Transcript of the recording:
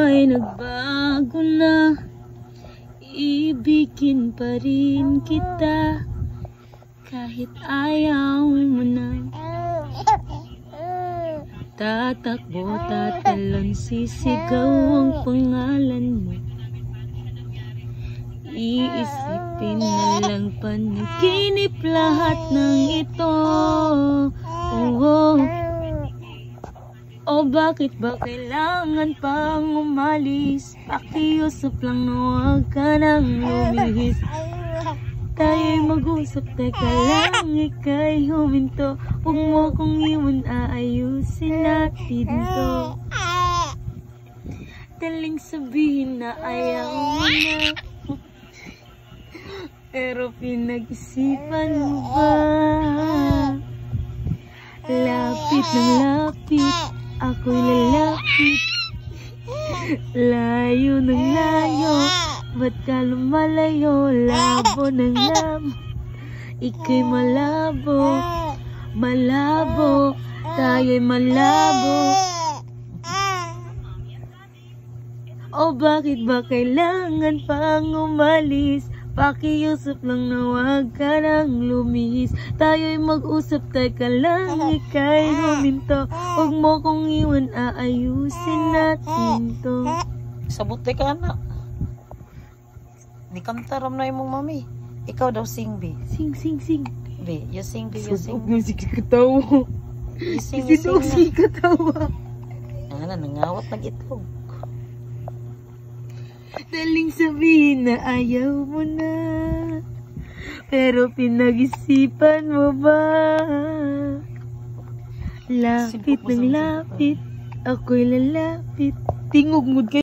ay nagbago na, ibigin pa rin kita kahit ayaw mo na. Tatakbo, tatalon, sisigaw ang pangalan mo. Iisipin na lang panaginip lahat ng ito. O bakit ba kailangan pang umalis? Pakiusap lang na huwag ka nang lumihis. Tayo'y mag-usap, teka lang, ika'y huminto. Huwag mo kong iwan, aayusin natin to. Daling sabihin na ayaw mo na, pero pinag-isipan mo ba? Lapit ng lapit, ako'y lalapit. Layo ng layo, ba't ka lumalayo? Labo ng labo, ika'y malabo. Malabo, tayo'y malabo. O bakit ba kailangan pang umalis? Pakiusap lang na huwag ka nang lumihis. Tayo'y mag-usap, teka lang, ika'y huminto. Huwag mo kong iwan, aayusin natin to. Sabuti ka na. Di kamtaram na imong mami. Ikaw daw sing, be. Sing, sing, sing. Be, you sing, be, you sing. Sudok ng sikit katawa. You sing, Sudok sikit katawa. Ano, nangawat nag-itlog. Daling sabihin na ayaw mo na, pero pinag-isipan mo ba? Lapit ng lapit, ako'y lalapit. Tingog mood kayo.